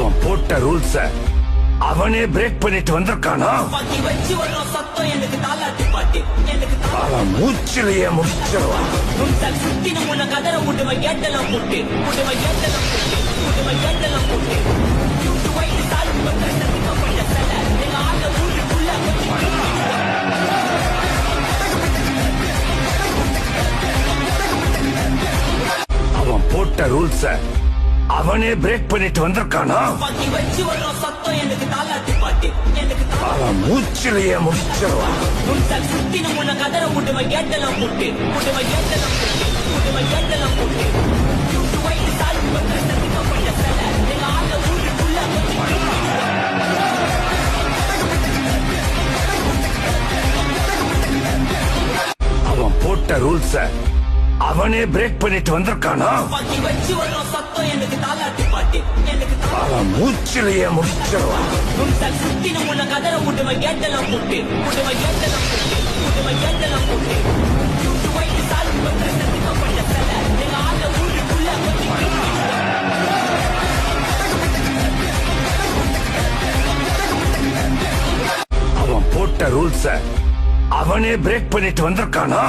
அவன் போட்ட ரூல்ஸ அவனே பிரேக் பண்ணிட்டு வந்திருக்கானா? அவன் மூச்சிலேயே முடிச்சிருவான். அவன் போட்ட ரூல்ஸ அவனே பிரேக் பண்ணிட்டு வந்திருக்கானா? அவன் மூச்சிலேயே முடிச்சிருவான். அவன் போட்ட ரூல்ஸ அவனே பிரேக் பண்ணிட்டு வந்திருக்கானா? அவன் மூச்சிலேயே முடிச்சிருவான். அவன் போட்ட ரூல்ஸ அவனே பிரேக் பண்ணிட்டு வந்திருக்கானா?